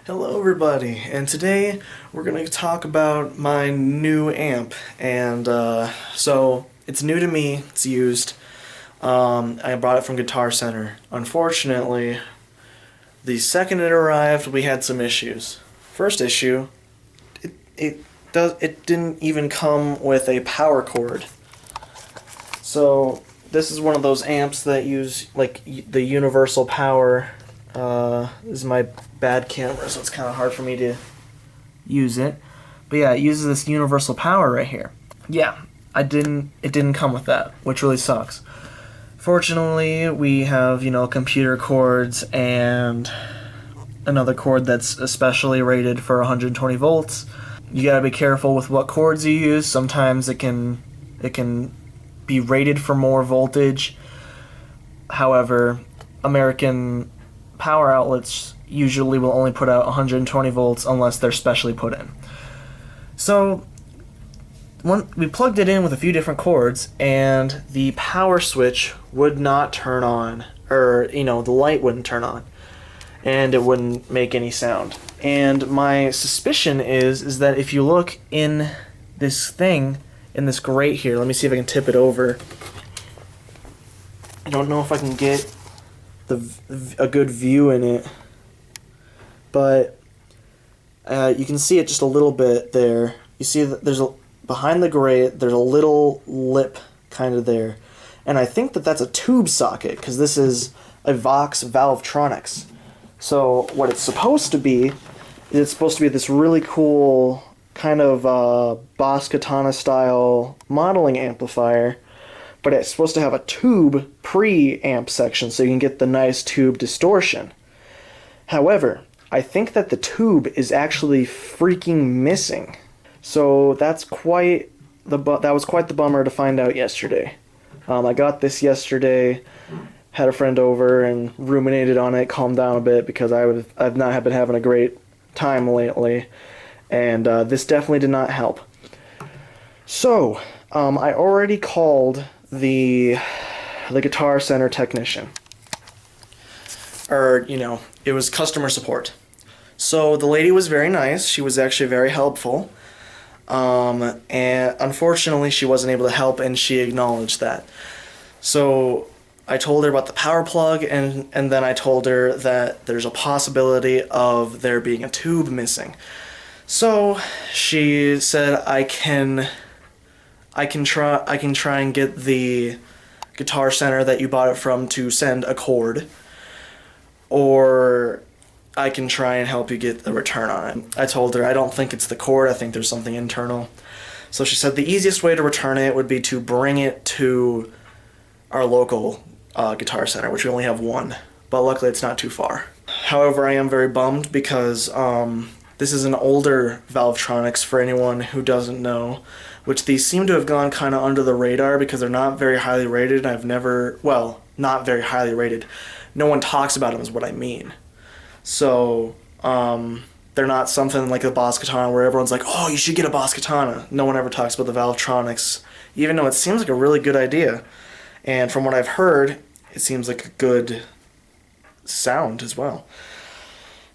Hello everybody, and today we're going to talk about my new amp, and so it's new to me, it's used. I bought it from Guitar Center. Unfortunately, the second it arrived, we had some issues. First issue, it didn't even come with a power cord. So this is one of those amps that use like the universal power. This is my bad camera, so it's kind of hard for me to use it. But yeah, it uses this universal power right here. Yeah, it didn't come with that, which really sucks. Fortunately, we have, computer cords and another cord that's especially rated for 120 volts. You gotta be careful with what cords you use. Sometimes it can be rated for more voltage. However, American power outlets usually will only put out 120 volts unless they're specially put in. So we plugged it in with a few different cords, and the power switch would not turn on, or the light wouldn't turn on, and it wouldn't make any sound. And my suspicion is that if you look in this thing, in this grate here, let me see if I can tip it over. I don't know if I can get a good view in it, but you can see it just a little bit there. You see that behind the grate there's a little lip kind of there, and I think that's a tube socket, because this is a Vox Valvetronix. So what it's supposed to be is it's supposed to be this really cool kind of Boss Katana style modeling amplifier, but it's supposed to have a tube pre-amp section so you can get the nice tube distortion. However, I think that the tube is actually freaking missing. So that was quite the bummer to find out yesterday. I got this yesterday, had a friend over and ruminated on it, calmed down a bit because I've not been having a great time lately, and this definitely did not help. So I already called the Guitar Center technician, or it was customer support. So the lady was very nice. She was actually very helpful, and unfortunately she wasn't able to help, and she acknowledged that. So I told her about the power plug, and then I told her that there's a possibility of there being a tube missing. So she said I can try and get the Guitar Center that you bought it from to send a cord, or I can try and help you get a return on it. I told her I don't think it's the cord, I think there's something internal. So she said the easiest way to return it would be to bring it to our local Guitar Center, which we only have one, but luckily it's not too far. However, I am very bummed because this is an older Valvetronix, for anyone who doesn't know, which these seem to have gone kind of under the radar because they're not very highly rated. Not very highly rated. No one talks about them is what I mean. So, they're not something like a Boss Katana where everyone's like, oh, you should get a Boss Katana. No one ever talks about the Valvetronix, even though it seems like a really good idea. And from what I've heard, it seems like a good sound as well.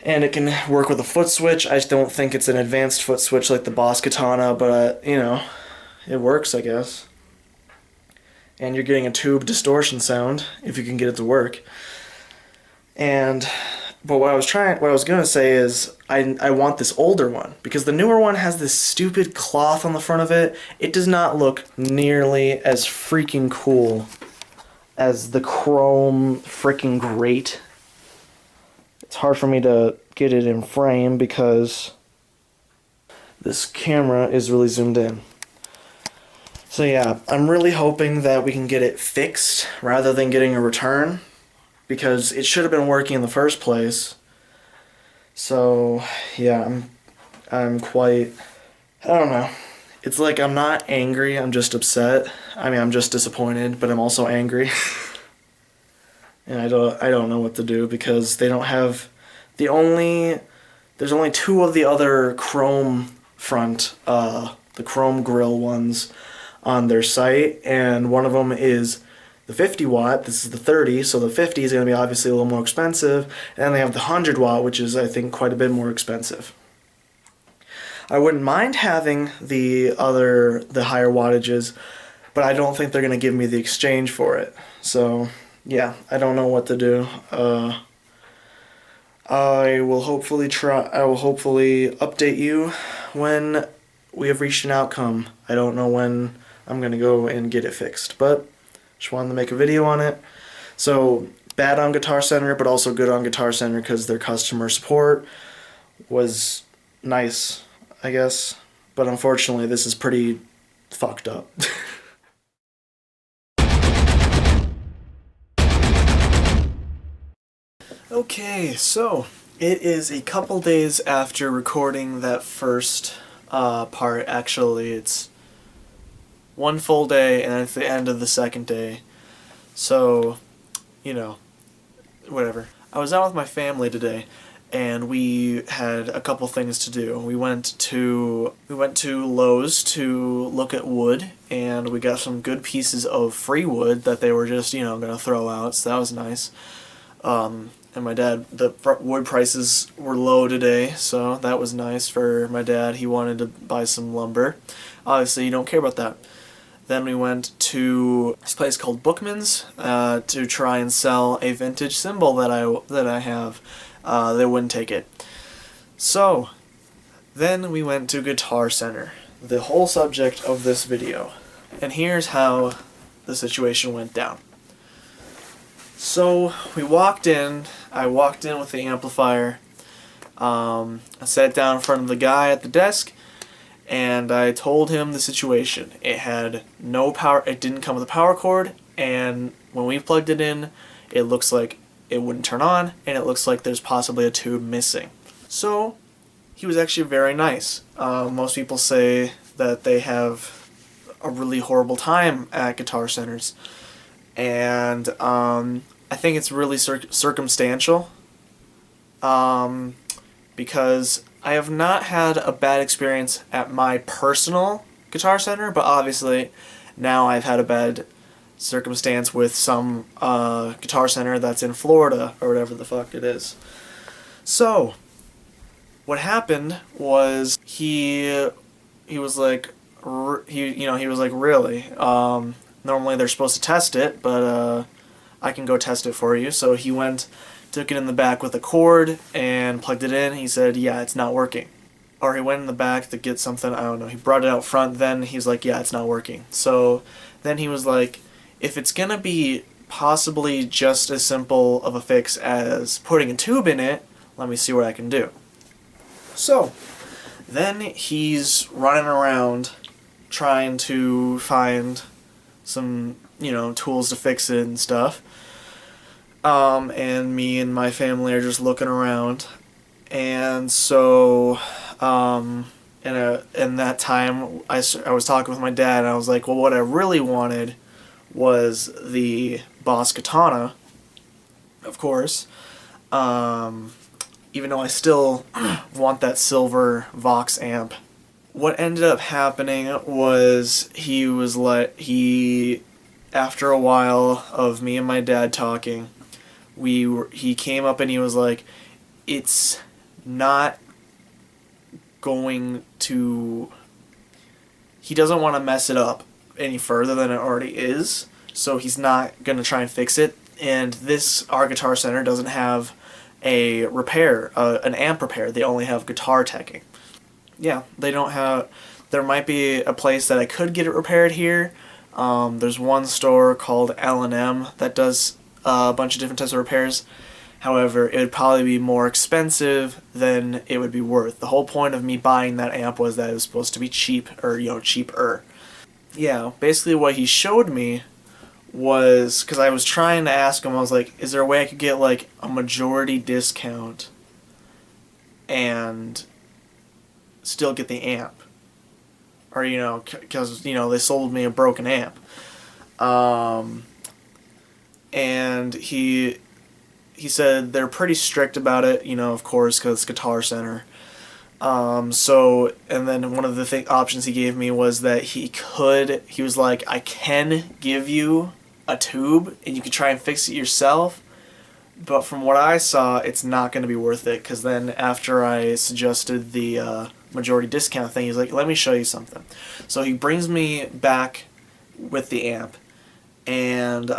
And it can work with a foot switch. I just don't think it's an advanced foot switch like the Boss Katana, but, it works, I guess. And you're getting a tube distortion sound, if you can get it to work. But what I was gonna say is, I want this older one, because the newer one has this stupid cloth on the front of it. It does not look nearly as freaking cool as the chrome freaking grate. It's hard for me to get it in frame because this camera is really zoomed in. So yeah, I'm really hoping that we can get it fixed rather than getting a return, because it should have been working in the first place. So yeah, I'm quite, I don't know. It's like I'm not angry, I'm just upset. I mean, I'm just disappointed, but I'm also angry. And I don't know what to do, because they don't have there's only two of the other chrome front, the chrome grill ones on their site, and one of them is the 50 watt. This is the 30, so the 50 is going to be obviously a little more expensive. And then they have the 100 watt, which is, I think, quite a bit more expensive. I wouldn't mind having the higher wattages, but I don't think they're going to give me the exchange for it. So, yeah, I don't know what to do. I will hopefully update you when we have reached an outcome. I don't know when I'm going to go and get it fixed, but just wanted to make a video on it. So, bad on Guitar Center, but also good on Guitar Center because their customer support was nice, I guess. But unfortunately, this is pretty fucked up. Okay, so it is a couple days after recording that first part. Actually, it's one full day and it's the end of the second day. So, you know, whatever. I was out with my family today and we had a couple things to do. We went to Lowe's to look at wood, and we got some good pieces of free wood that they were just, you know, gonna throw out, so that was nice. And my dad, the wood prices were low today, so that was nice for my dad. He wanted to buy some lumber. Obviously, you don't care about that. Then we went to this place called Bookman's to try and sell a vintage cymbal that I have. They wouldn't take it. So, then we went to Guitar Center, the whole subject of this video. And here's how the situation went down. So, we walked in. I walked in with the amplifier. I sat down in front of the guy at the desk, and I told him the situation. It had no power. It didn't come with a power cord, and when we plugged it in, it looks like it wouldn't turn on, and it looks like there's possibly a tube missing. So, he was actually very nice. Most people say that they have a really horrible time at Guitar Centers. And I think it's really circumstantial, because I have not had a bad experience at my personal Guitar Center, but obviously now I've had a bad circumstance with some Guitar Center that's in Florida or whatever the fuck it is. So, what happened was he was like, he was like, really? Normally they're supposed to test it, but I can go test it for you. So he went, took it in the back with a cord and plugged it in. He said, yeah, it's not working. Or he went in the back to get something, I don't know. He brought it out front, then he's like, yeah, it's not working. So then he was like, if it's going to be possibly just as simple of a fix as putting a tube in it, let me see what I can do. So then he's running around trying to find some, you know, tools to fix it and stuff. And me and my family are just looking around. And so, in that time, I was talking with my dad, and I was like, well, what I really wanted was the Boss Katana, of course. Even though I still want that silver Vox amp. What ended up happening was after a while of me and my dad talking, he came up and he was like, it's not going to, he doesn't want to mess it up any further than it already is, so he's not going to try and fix it. And our Guitar Center doesn't have a repair, an amp repair. They only have guitar teching. Yeah, they don't have, there might be a place that I could get it repaired here. There's one store called L&M that does a bunch of different types of repairs. However, it would probably be more expensive than it would be worth. The whole point of me buying that amp was that it was supposed to be cheap, or, you know, cheaper. Yeah, basically what he showed me was, because I was trying to ask him, I was like, is there a way I could get, like, a majority discount and still get the amp? Or, you know, because, you know, they sold me a broken amp. And he said they're pretty strict about it, you know, of course, because it's Guitar Center. So, and then one of the options he gave me was that he was like, I can give you a tube and you can try and fix it yourself. But from what I saw, it's not going to be worth it, because then after I suggested the majority discount thing, he's like, let me show you something. So he brings me back with the amp, and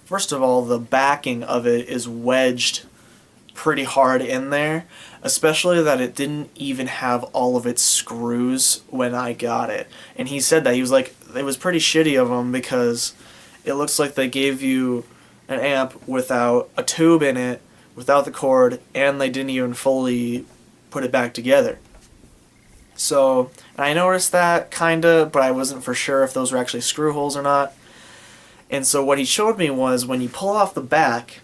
first of all, the backing of it is wedged pretty hard in there, especially that it didn't even have all of its screws when I got it. And he said that, he was like, it was pretty shitty of them, because it looks like they gave you an amp without a tube in it, without the cord, and they didn't even fully put it back together. So, and I noticed that kinda, but I wasn't for sure if those were actually screw holes or not. And so what he showed me was, when you pull off the back,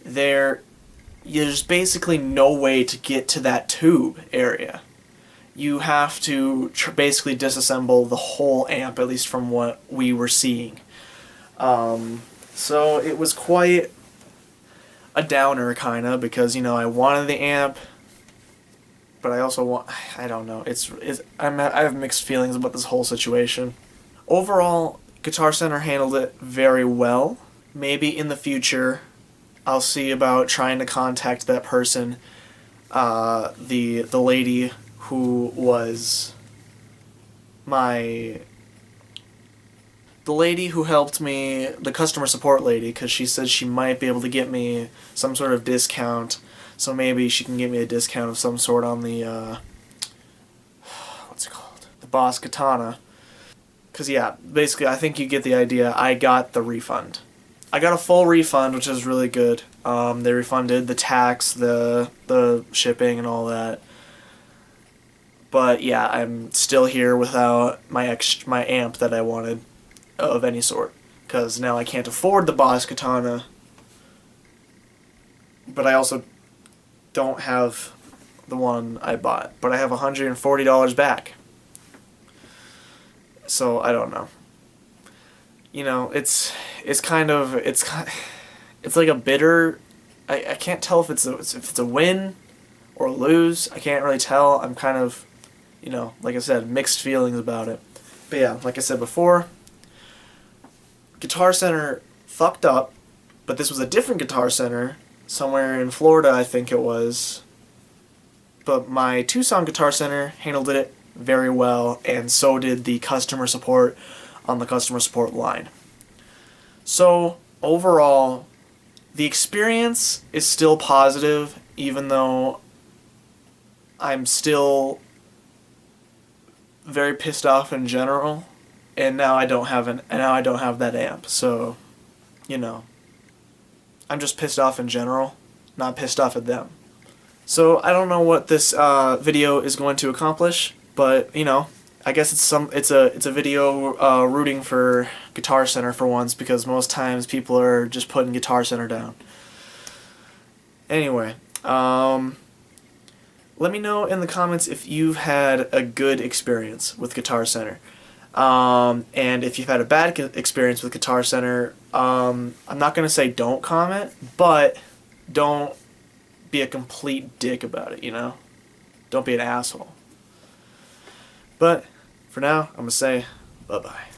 there's basically no way to get to that tube area. You have to basically disassemble the whole amp, at least from what we were seeing. So it was quite a downer, kinda, because, you know, I wanted the amp, but I also want, I don't know, I have mixed feelings about this whole situation. Overall, Guitar Center handled it very well. Maybe in the future, I'll see about trying to contact that person, the lady who was the lady who helped me, the customer support lady, because she said she might be able to get me some sort of discount, so maybe she can get me a discount of some sort on the, what's it called? The Boss Katana. Because, yeah, basically, I think you get the idea. I got the refund. I got a full refund, which is really good. They refunded the tax, the shipping, and all that. But, yeah, I'm still here without my amp that I wanted of any sort, because now I can't afford the Boss Katana, but I also don't have the one I bought, but I have $140 back. So I don't know. You know, it's like a bitter. I can't tell if it's a win or lose. I can't really tell. I'm kind of, you know, like I said, mixed feelings about it. But yeah, like I said before, Guitar Center fucked up, but this was a different Guitar Center, somewhere in Florida, I think it was. But my Tucson Guitar Center handled it very well, and so did the customer support on the customer support line. So, overall, the experience is still positive, even though I'm still very pissed off in general. And now I don't have that amp, so, you know, I'm just pissed off in general, not pissed off at them. So I don't know what this video is going to accomplish, but, you know, I guess it's a video rooting for Guitar Center for once, because most times people are just putting Guitar Center down. Anyway, let me know in the comments if you've had a good experience with Guitar Center. And if you've had a bad experience with Guitar Center, I'm not going to say don't comment, but don't be a complete dick about it, you know? Don't be an asshole. But, for now, I'm going to say bye-bye.